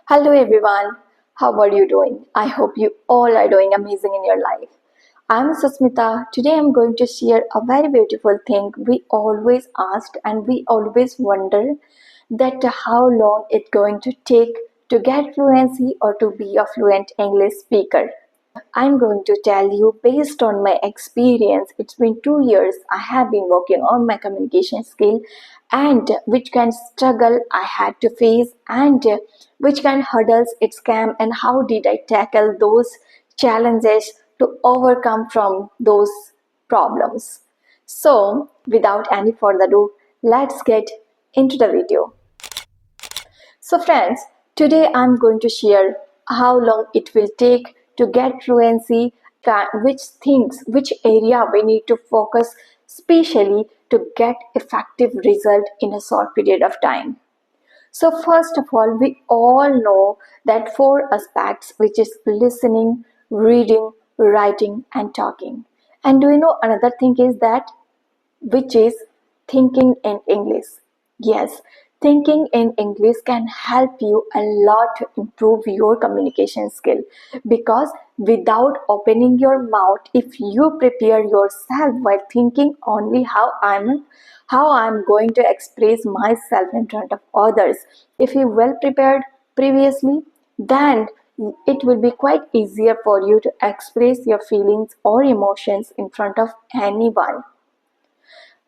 Hello everyone, how are you doing? I hope you all are doing amazing in your life. I'm Susmita. Today I'm going to share a very beautiful thing we always asked and we always wonder that how long it's going to take to get fluency or to be a fluent English speaker. I'm going to tell you based on my experience. It's been 2 years I have been working on my communication skill and which kind of struggle I had to face and which kind of hurdles it came and how did I tackle those challenges to overcome from those problems. So without any further ado, let's get into the video. So friends, today I'm going to share how long it will take to get fluency, which things, which area we need to focus specially to get effective result in a short period of time. So first of all, we all know that four aspects, which is listening, reading, writing and talking. And do you know another thing is that which is thinking in English. Yes, thinking in English can help you a lot to improve your communication skill because without opening your mouth, if you prepare yourself while thinking only how I'm going to express myself in front of others, if you well prepared previously, then it will be quite easier for you to express your feelings or emotions in front of anyone.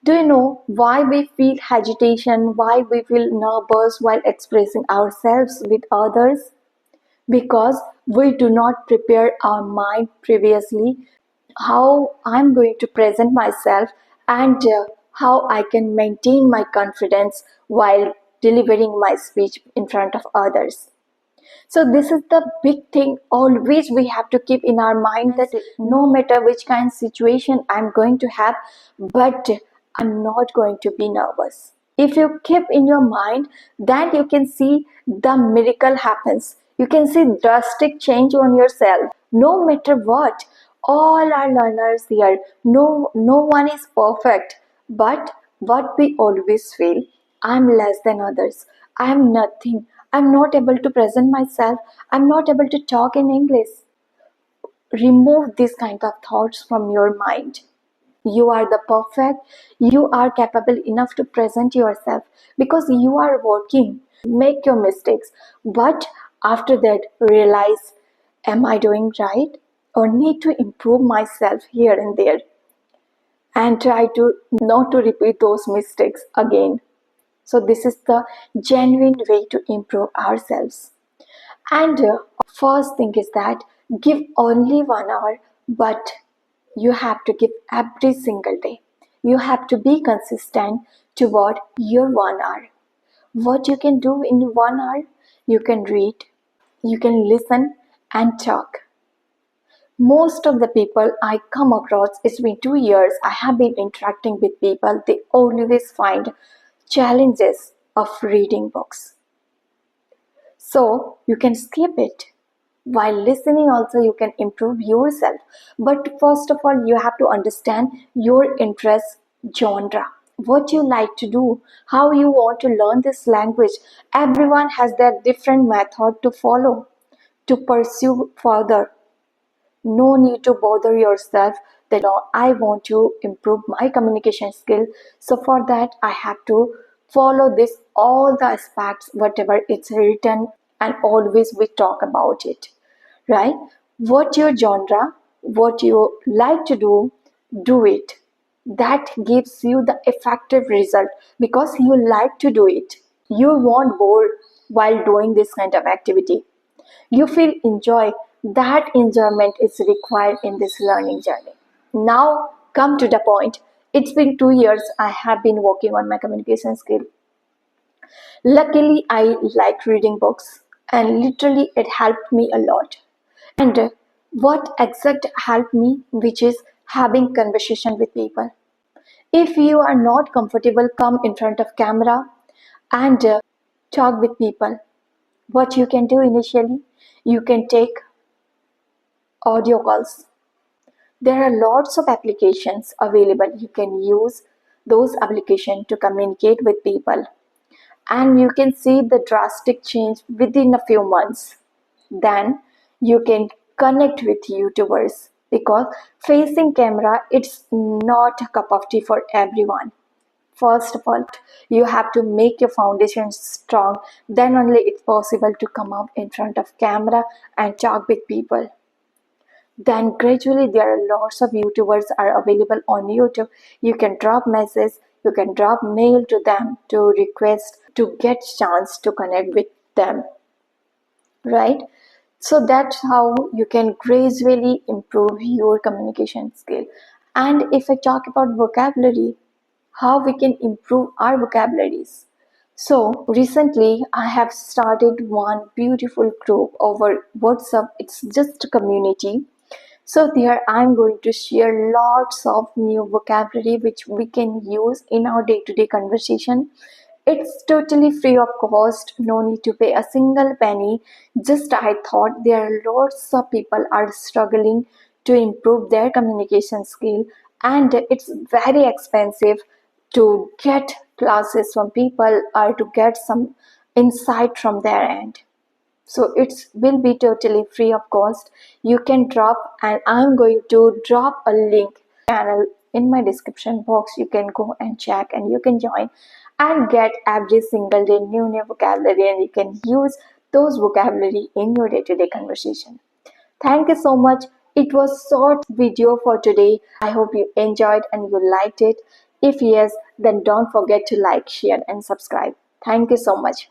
Do you know why we feel agitation, why we feel nervous while expressing ourselves with others? Because we do not prepare our mind previously how I'm going to present myself and how I can maintain my confidence while delivering my speech in front of others. So this is the big thing always we have to keep in our mind that no matter which kind of situation I'm going to have, but I'm not going to be nervous. If you keep in your mind, then you can see the miracle happens. You can see drastic change on yourself. No matter what, all are learners here. No one is perfect. But what we always feel, I'm less than others. I'm nothing. I'm not able to present myself. I'm not able to talk in English. Remove these kind of thoughts from your mind. You are the perfect. You are capable enough to present yourself because you are working. Make your mistakes. But after that, realize, am I doing right? Or need to improve myself here and there and try to not to repeat those mistakes again. So this is the genuine way to improve ourselves. And first thing is that give only 1 hour, but you have to give every single day. You have to be consistent toward your 1 hour. What you can do in 1 hour, you can read, you can listen and talk. Most of the people I come across, it's been 2 years, I have been interacting with people, they always find challenges of reading books. So you can skip it. While listening also you can improve yourself. But first of all you have to understand your interest genre. What you like to do, how you want to learn this language. Everyone has their different method to follow, to pursue further. No need to bother yourself that "Oh, I want to improve my communication skill. So for that I have to follow this all the aspects whatever it's written and always we talk about it, right? What your genre, what you like to do it. That gives you the effective result because you like to do it. You won't bore while doing this kind of activity. You feel enjoy. That enjoyment is required in this learning journey. Now come to the point. It's been 2 years I have been working on my communication skill. Luckily I like reading books and literally it helped me a lot. And what exact helped me, which is having conversation with people. If you are not comfortable, come in front of camera and talk with people. What you can do initially, you can take audio calls. There are lots of applications available. You can use those applications to communicate with people. and you can see the drastic change within a few months. Then you can connect with YouTubers because facing camera, it's not a cup of tea for everyone. First of all, you have to make your foundation strong, then only it's possible to come up in front of camera and talk with people. Then gradually there are lots of YouTubers are available on YouTube. You can drop message, you can drop mail to them to request to get chance to connect with them, right? So that's how you can gradually improve your communication skill. And if I talk about vocabulary, how we can improve our vocabularies. So recently I have started one beautiful group over WhatsApp. It's just a community. So there I'm going to share lots of new vocabulary which we can use in our day-to-day conversation. It's totally free of cost, no need to pay a single penny. Just I thought there are lots of people are struggling to improve their communication skill, and it's very expensive to get classes from people or to get some insight from their end. So it will be totally free of cost. You can drop, and I'm going to drop a link channel in my description box. You can go and check and you can join and get every single day new vocabulary, and you can use those vocabulary in your day-to-day conversation. Thank you so much. It was short video for today. I hope you enjoyed and you liked it. If yes, then don't forget to like, share and subscribe. Thank you so much.